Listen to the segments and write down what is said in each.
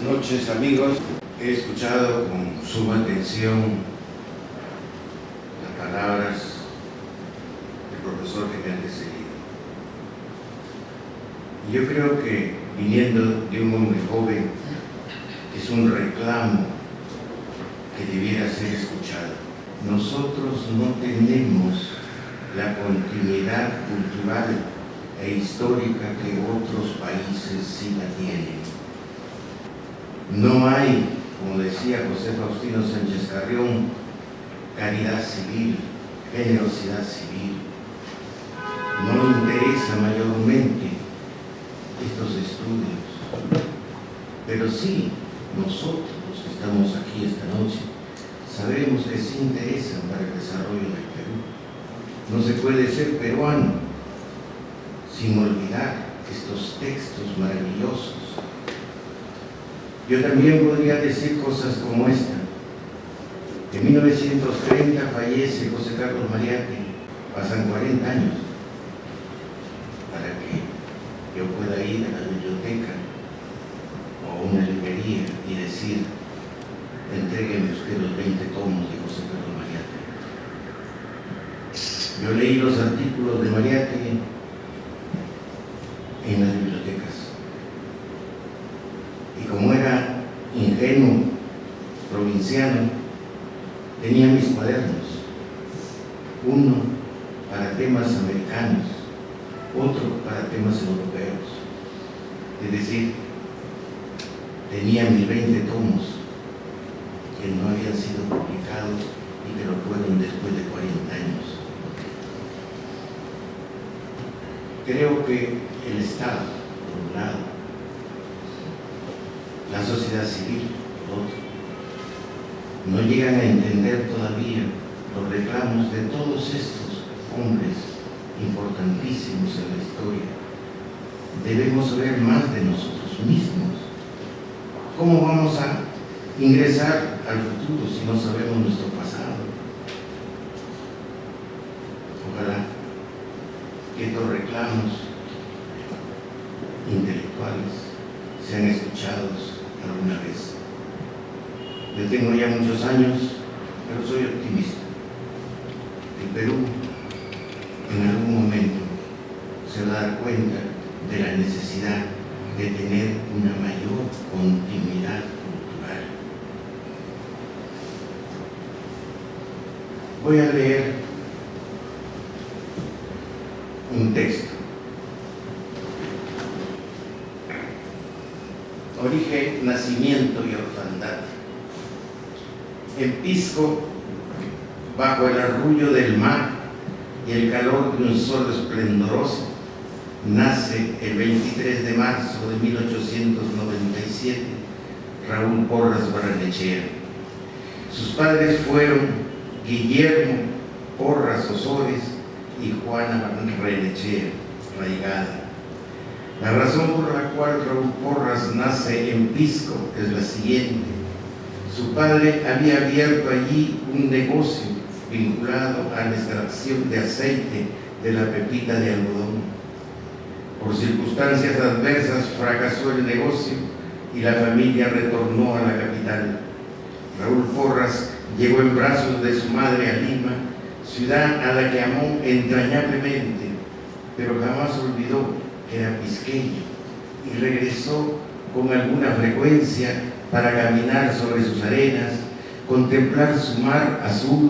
Buenas noches, amigos. He escuchado con suma atención las palabras del profesor que me han seguido. Y yo creo que, viniendo de un hombre joven, es un reclamo que debiera ser escuchado. Nosotros no tenemos la continuidad cultural e histórica que otros países sí la tienen. No hay, como decía José Faustino Sánchez Carrión, caridad civil, generosidad civil. No interesa mayormente estos estudios, pero sí, nosotros los que estamos aquí esta noche, sabemos que sí interesan para el desarrollo del Perú. No se puede ser peruano sin olvidar estos textos maravillosos. Yo también podría decir cosas como esta. En 1930 fallece José Carlos Mariátegui. Pasan 40 años para que yo pueda ir a la biblioteca o a una librería y decir: entrégueme usted los 20 tomos de José Carlos Mariátegui. Yo leí los artículos de Mariátegui en las bibliotecas. Y como era ingenuo, provinciano, tenía mis cuadernos. Uno para temas americanos, otro para temas europeos. Es decir, tenía mis 20 tomos que no habían sido publicados y que lo fueron después de 40 años. Creo que el Estado, por un lado, la sociedad civil, por otro, no llegan a entender todavía los reclamos de todos estos hombres importantísimos en la historia. Debemos saber más de nosotros mismos. ¿Cómo vamos a ingresar al futuro si no sabemos nuestro pasado? Ojalá que estos reclamos intelectuales sean escuchados alguna vez. Yo tengo ya muchos años, pero soy optimista. El Perú en algún momento se va a dar cuenta de la necesidad de tener una mayor continuidad cultural. Voy a leer un texto. Origen, nacimiento y orfandad. En Pisco, bajo el arrullo del mar y el calor de un sol esplendoroso, nace el 23 de marzo de 1897 Raúl Porras Barrenechea. Sus padres fueron Guillermo Porras Osores y Juana Barrenechea Raigada. La razón por la cual Raúl Porras nace en Pisco es la siguiente. Su padre había abierto allí un negocio vinculado a la extracción de aceite de la pepita de algodón. Por circunstancias adversas fracasó el negocio y la familia retornó a la capital. Raúl Porras llegó en brazos de su madre a Lima, ciudad a la que amó entrañablemente, pero jamás olvidó que era pisqueño, y regresó con alguna frecuencia para caminar sobre sus arenas, contemplar su mar azul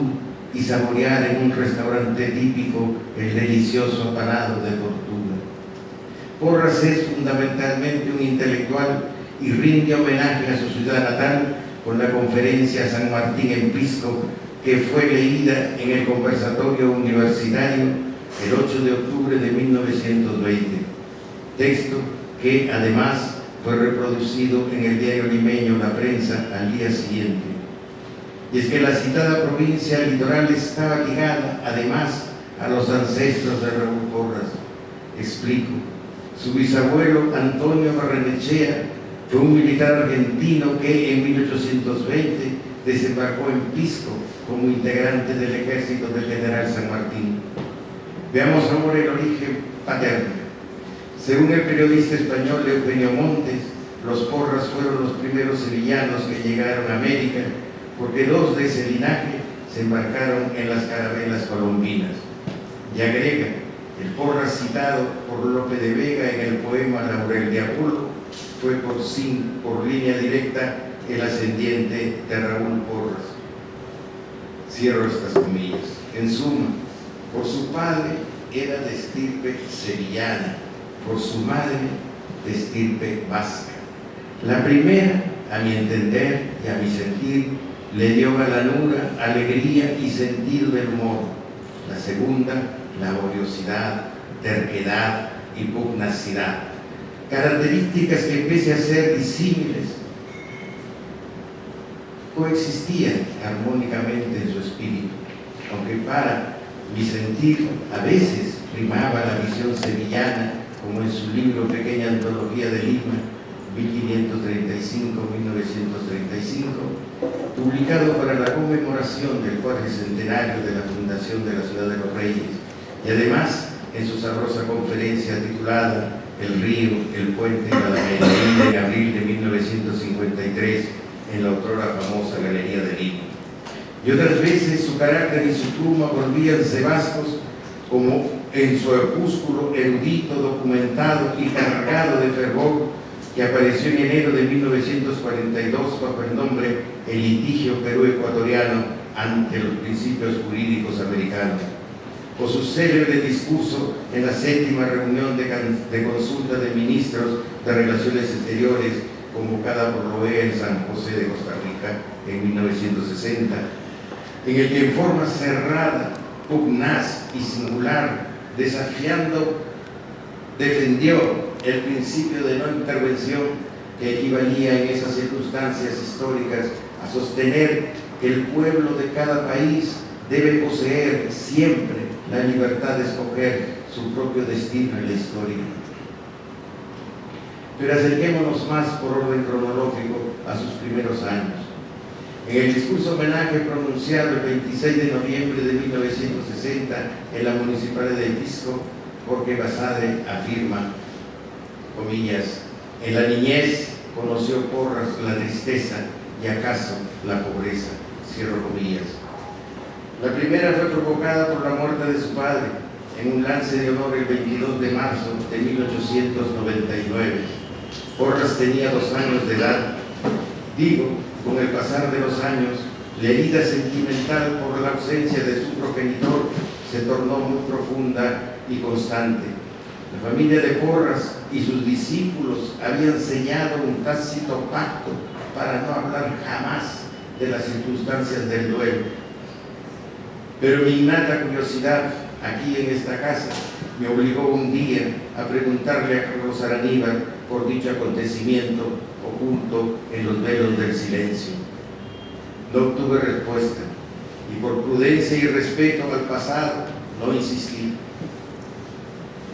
y saborear en un restaurante típico el delicioso apanado de tortuga. Porras es fundamentalmente un intelectual y rinde homenaje a su ciudad natal con la conferencia San Martín en Pisco, que fue leída en el conversatorio universitario el 8 de octubre de 1920. Texto que además fue reproducido en el diario limeño La Prensa al día siguiente. Y es que la citada provincia litoral estaba ligada además a los ancestros de Raúl Porras. Explico. Su bisabuelo Antonio Barrenechea fue un militar argentino que en 1820 desembarcó en Pisco como integrante del ejército del general San Martín. Veamos ahora el origen paterno. Según el periodista español Eugenio Montes, Los Porras fueron los primeros sevillanos que llegaron a América, porque dos de ese linaje se embarcaron en las carabelas colombinas. Y agrega, el Porras citado por Lope de Vega en el poema Laurel de Apolo fue por línea directa el ascendiente de Raúl Porras. Cierro estas comillas. En suma, por su padre era de estirpe sevillana, por su madre de estirpe vasca. La primera, a mi entender y a mi sentir, le dio galanura, alegría y sentido del humor. La segunda, laboriosidad, terquedad y pugnacidad, características que pese a ser disímiles, coexistían armónicamente en su espíritu, aunque para mi sentir a veces primaba la visión sevillana, como en su libro Pequeña Antología de Lima, 1535-1935, publicado para la conmemoración del cuatricentenario de la fundación de la Ciudad de los Reyes, y además en su sabrosa conferencia titulada El río, el puente y la Medellín en abril de 1953 en la otrora famosa Galería de Lima. Y otras veces su carácter y su pluma volvíanse vascos, como en su opúsculo erudito, documentado y cargado de fervor, que apareció en enero de 1942 bajo el nombre El litigio Perú-Ecuatoriano ante los principios jurídicos americanos, o su célebre discurso en la 7ª reunión de consulta de ministros de Relaciones Exteriores, convocada por la OEA en San José de Costa Rica en 1960, en el que en forma cerrada, pugnaz y singular, defendió el principio de no intervención, que equivalía en esas circunstancias históricas a sostener que el pueblo de cada país debe poseer siempre la libertad de escoger su propio destino en la historia. Pero acerquémonos más por orden cronológico a sus primeros años. En el discurso homenaje pronunciado el 26 de noviembre de 1960 en la Municipalidad de Pisco, Jorge Basadre afirma, comillas, en la niñez conoció Porras la tristeza y acaso la pobreza, cierro comillas. La primera fue provocada por la muerte de su padre en un lance de honor el 22 de marzo de 1899. Porras tenía 2 años de edad. Digo, con el pasar de los años, la herida sentimental por la ausencia de su progenitor se tornó muy profunda y constante. La familia de Porras y sus discípulos habían sellado un tácito pacto para no hablar jamás de las circunstancias del duelo. Pero mi innata curiosidad aquí en esta casa me obligó un día a preguntarle a Carlos Araníbar por dicho acontecimiento oculto en los velos del silencio. No obtuve respuesta y por prudencia y respeto al pasado no insistí.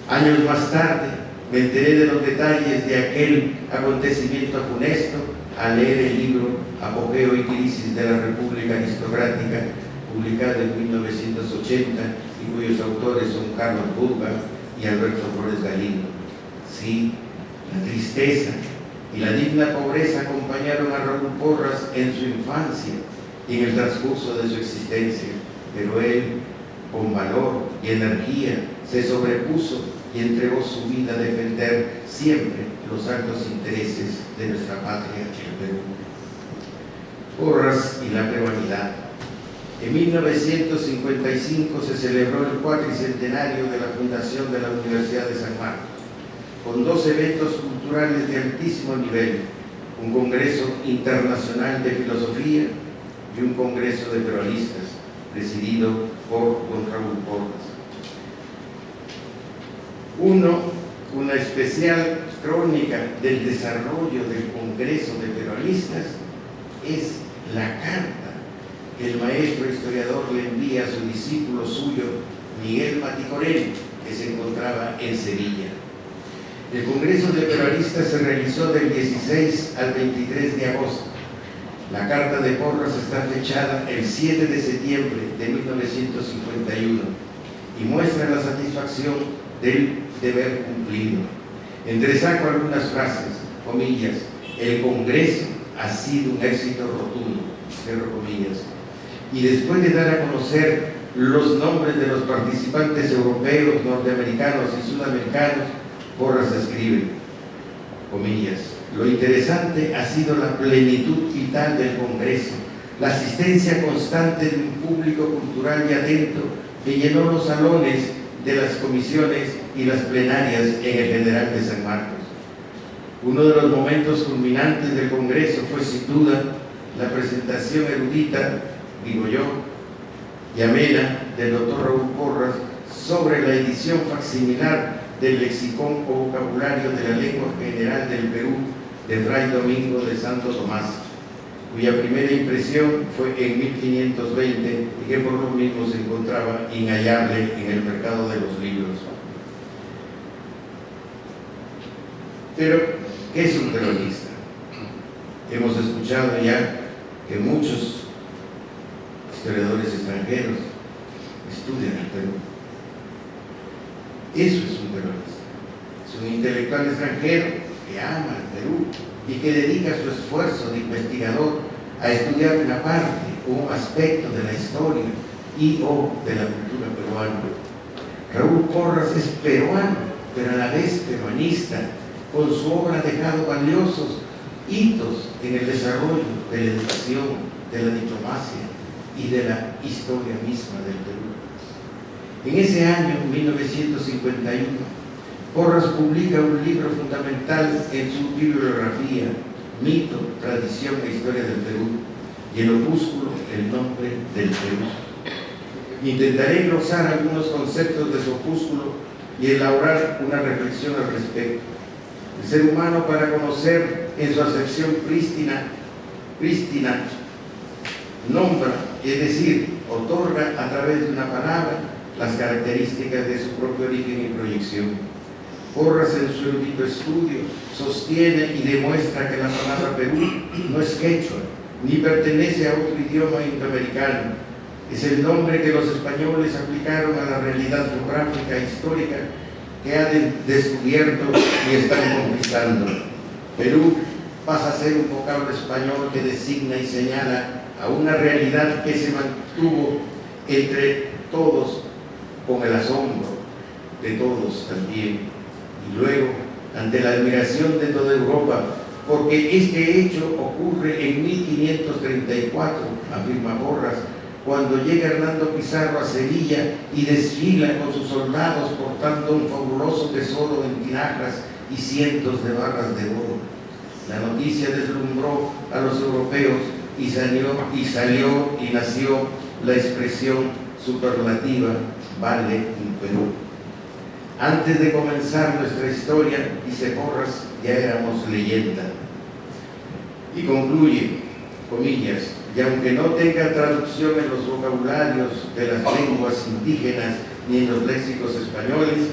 Años más tarde me enteré de los detalles de aquel acontecimiento funesto al leer el libro Apogeo y Crisis de la República Aristocrática, publicado en 1980 y cuyos autores son Carlos Burga y Alberto Flores Galindo. Sí, la tristeza y la digna pobreza acompañaron a Raúl Porras en su infancia y en el transcurso de su existencia, pero él, con valor y energía, se sobrepuso y entregó su vida a defender siempre los altos intereses de nuestra patria, el Perú. Porras y la peruanidad. En 1955 se celebró el cuatricentenario de la fundación de la Universidad de San Marcos, con 2 eventos culturales de altísimo nivel, un congreso internacional de filosofía y un congreso de peronistas, presidido por don Raúl Porras. Una especial crónica del desarrollo del Congreso de Peronistas es la carta que el maestro historiador le envía a su discípulo suyo, Miguel Maticorel, que se encontraba en Sevilla. El Congreso de Peronistas se realizó del 16 al 23 de agosto. La carta de Porras está fechada el 7 de septiembre de 1951 y muestra la satisfacción del deber cumplido. Entresaco algunas frases, comillas, El Congreso ha sido un éxito rotundo, cierro comillas. Y después de dar a conocer los nombres de los participantes europeos, norteamericanos y sudamericanos, Porras escribe, comillas, lo interesante ha sido la plenitud vital del Congreso, la asistencia constante de un público cultural y atento que llenó los salones de las comisiones y las plenarias en el General de San Marcos. Uno de los momentos culminantes del Congreso fue sin duda la presentación erudita, digo yo, y amena del doctor Raúl Porras sobre la edición facsimilar del lexicón o vocabulario de la lengua general del Perú de Fray Domingo de Santo Tomás, cuya primera impresión fue en 1520 y que por lo mismo se encontraba inhallable en el mercado de los libros. Pero, ¿qué es un peronista? Hemos escuchado ya que muchos historiadores extranjeros estudian el Perú. Eso es un peronista. Es un intelectual extranjero que ama el Perú y que dedica su esfuerzo de investigador a estudiar una parte o un aspecto de la historia y o de la cultura peruana. Raúl Porras es peruano, pero a la vez peruanista. Con su obra ha dejado valiosos hitos en el desarrollo de la educación, de la diplomacia y de la historia misma del Perú. En ese año, 1951, Porras publica un libro fundamental en su bibliografía, Mito, Tradición e Historia del Perú, y el opúsculo El Nombre del Perú. Intentaré glosar algunos conceptos de su opúsculo y elaborar una reflexión al respecto. El ser humano, para conocer en su acepción prístina, nombra, es decir, otorga a través de una palabra las características de su propio origen y proyección. Porras, en su erudito estudio, sostiene y demuestra que la palabra Perú no es quechua, ni pertenece a otro idioma indoamericano. Es el nombre que los españoles aplicaron a la realidad geográfica e histórica que han descubierto y están conquistando. Perú pasa a ser un vocablo español que designa y señala a una realidad que se mantuvo entre todos con el asombro de todos también, y luego ante la admiración de toda Europa, porque este hecho ocurre en 1534, afirma Porras, cuando llega Hernando Pizarro a Sevilla y desfila con sus soldados portando un fabuloso tesoro en tinajas y cientos de barras de oro. La noticia deslumbró a los europeos y nació la expresión superlativa vale un Perú. Antes de comenzar nuestra historia, dice Porras, ya éramos leyenda. Y concluye, comillas, y aunque no tenga traducción en los vocabularios de las lenguas indígenas ni en los léxicos españoles,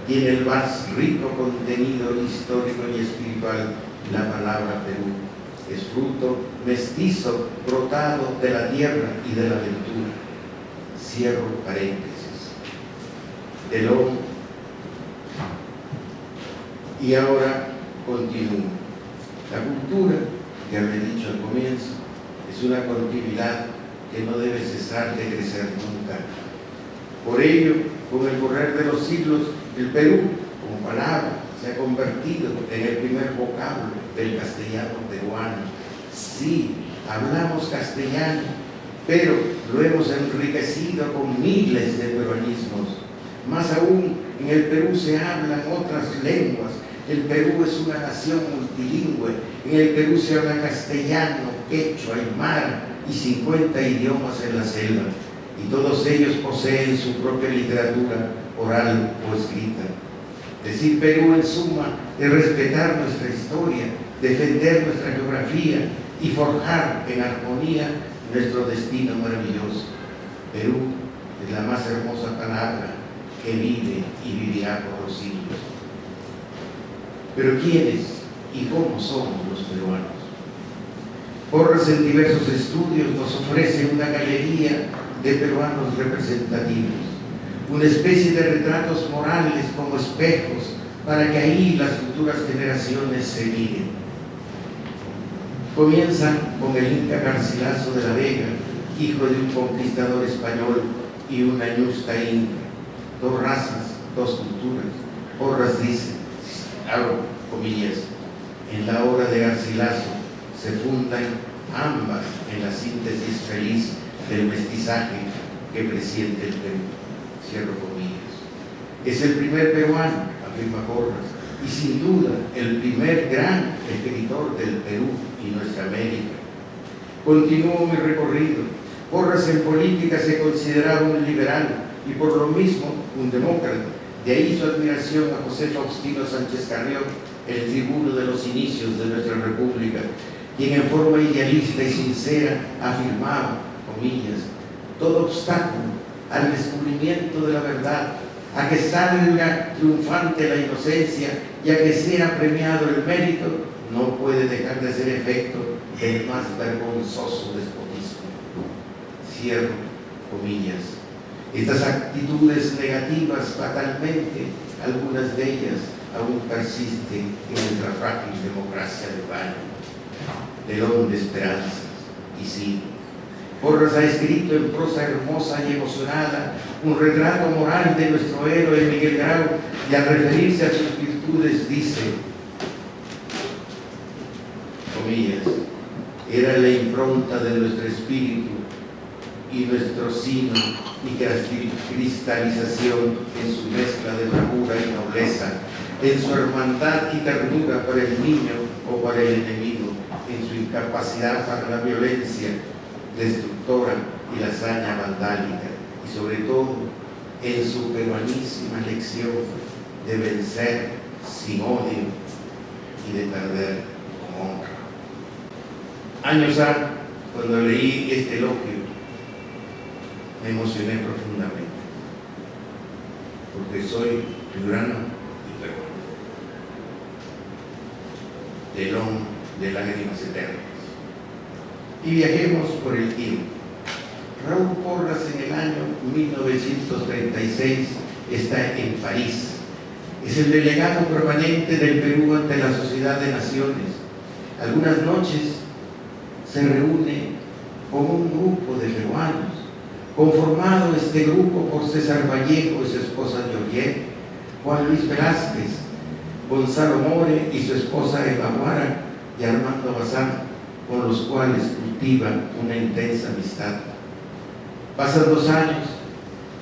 tiene el más rico contenido histórico y espiritual la palabra Perú. Es fruto mestizo brotado de la tierra y de la aventura. Cierro paréntesis. Del hombre. Y ahora continúo. La cultura, que había dicho al comienzo, es una continuidad que no debe cesar de crecer nunca. Por ello, con el correr de los siglos, el Perú, como palabra, se ha convertido en el primer vocablo del castellano peruano. Sí, hablamos castellano, pero lo hemos enriquecido con miles de peruanismos. Más aún, en el Perú se hablan otras lenguas. El Perú es una nación multilingüe. En el Perú se habla castellano, quechua, aymara y 50 idiomas en la selva. Y todos ellos poseen su propia literatura oral o escrita. Decir Perú, en suma, es respetar nuestra historia, defender nuestra geografía y forjar en armonía nuestro destino maravilloso. Perú es la más hermosa palabra que vive y vivirá por los siglos. Pero ¿quiénes y cómo somos los peruanos? Porras, en diversos estudios, nos ofrece una galería de peruanos representativos, una especie de retratos morales como espejos para que ahí las futuras generaciones se miren. Comienzan con el Inca Garcilaso de la Vega, hijo de un conquistador español y una ñusta inca. Dos razas, dos culturas. Porras dice, abro comillas, en la obra de Garcilaso se fundan ambas en la síntesis feliz del mestizaje que presiente el Perú. Cierro comillas. Es el primer peruano, afirma Porras, y sin duda el primer gran escritor del Perú y nuestra América. Continúo mi recorrido. Porras en política se consideraba un liberal y por lo mismo un demócrata. De ahí su admiración a José Faustino Sánchez Carrión, el tribuno de los inicios de nuestra república, quien en forma idealista y sincera afirmaba, comillas, todo obstáculo al descubrimiento de la verdad, a que salga triunfante la inocencia y a que sea premiado el mérito, no puede dejar de ser efecto del más vergonzoso despotismo. Cierro comillas. Estas actitudes negativas fatalmente, algunas de ellas aún persisten en nuestra frágil democracia de baño, telón de esperanzas. Y sí, Porras ha escrito en prosa hermosa y emocionada un retrato moral de nuestro héroe Miguel Grau, y al referirse a sus virtudes dice, comillas, era la impronta de nuestro espíritu y nuestro sino y cristalización en su mezcla de bravura y nobleza, en su hermandad y ternura para el niño o para el enemigo, en su incapacidad para la violencia destructora y la hazaña vandálica, y sobre todo en su peruanísima lección de vencer sin odio y de perder con honra. Años ha, cuando leí este elogio, me emocioné profundamente, porque soy piurano y peruano, telón de lágrimas eternas. Y viajemos por el tiempo. Raúl Porras en el año 1936 está en París. Es el delegado permanente del Perú ante la Sociedad de Naciones. Algunas noches se reúne con un grupo de peruanos, conformado este grupo por César Vallejo y su esposa Georgette, Juan Luis Velázquez, Gonzalo More y su esposa Eva Guara y Armando Bazán, con los cuales cultivan una intensa amistad. Pasan 2 años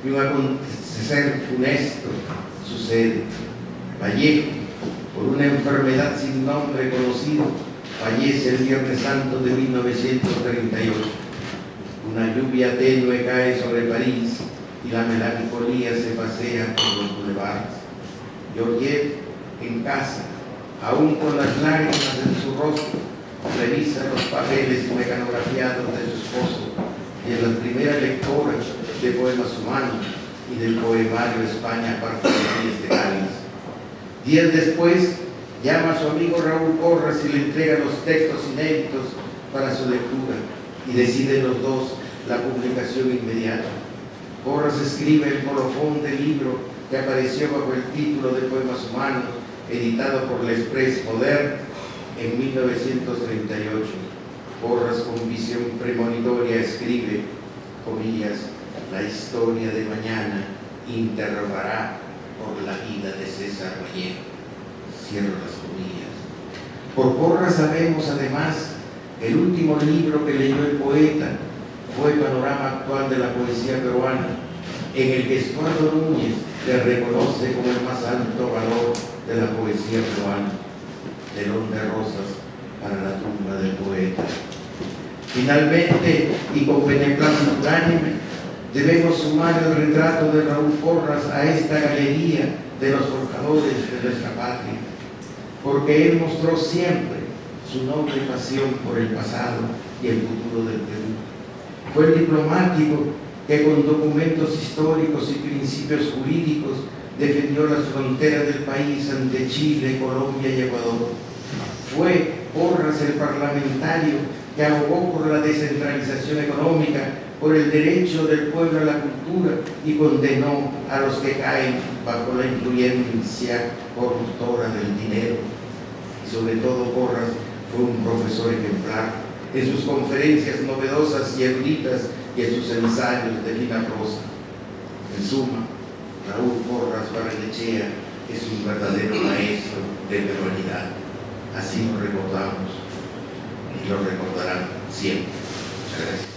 y un acontecer funesto sucede. Vallejo, por una enfermedad sin nombre conocido, fallece el Viernes Santo de 1938. Una lluvia tenue cae sobre París y la melancolía se pasea por los bulevares. Georgette, en casa, aún con las lágrimas en su rostro, revisa los papeles mecanografiados de su esposo y en la primera lectura de Poemas Humanos y del poemario España parte de Cádiz. Días después, llama a su amigo Raúl Porras y le entrega los textos inéditos para su lectura, y deciden los dos la publicación inmediata. Porras escribe el colofón del libro que apareció bajo el título de Poemas Humanos, editado por l'Express Moderne en 1938. Porras, con visión premonitoria, escribe, comillas, la historia de mañana interrogará por la vida de César Vallejo. Cierro las comillas. Por Porras sabemos además que el último libro que leyó el poeta fue Panorama Actual de la Poesía Peruana, en el que Estuardo Núñez le reconoce como el más alto valor de la poesía peruana, telón de rosas para la tumba del poeta. Finalmente, y con beneplácito unánime, debemos sumar el retrato de Raúl Porras a esta galería de los forjadores de nuestra patria, porque él mostró siempre su noble pasión por el pasado y el futuro del Perú. Fue el diplomático que con documentos históricos y principios jurídicos defendió las fronteras del país ante Chile, Colombia y Ecuador. Fue Porras el parlamentario que abogó por la descentralización económica, por el derecho del pueblo a la cultura y condenó a los que caen bajo la influencia corruptora del dinero. Y sobre todo Porras fue un profesor ejemplar. En sus conferencias novedosas y eruditas y en sus ensayos de fina prosa. En suma, Raúl Porras Barrenechea es un verdadero maestro de peruanidad. Así lo recordamos y lo recordarán siempre. Muchas gracias.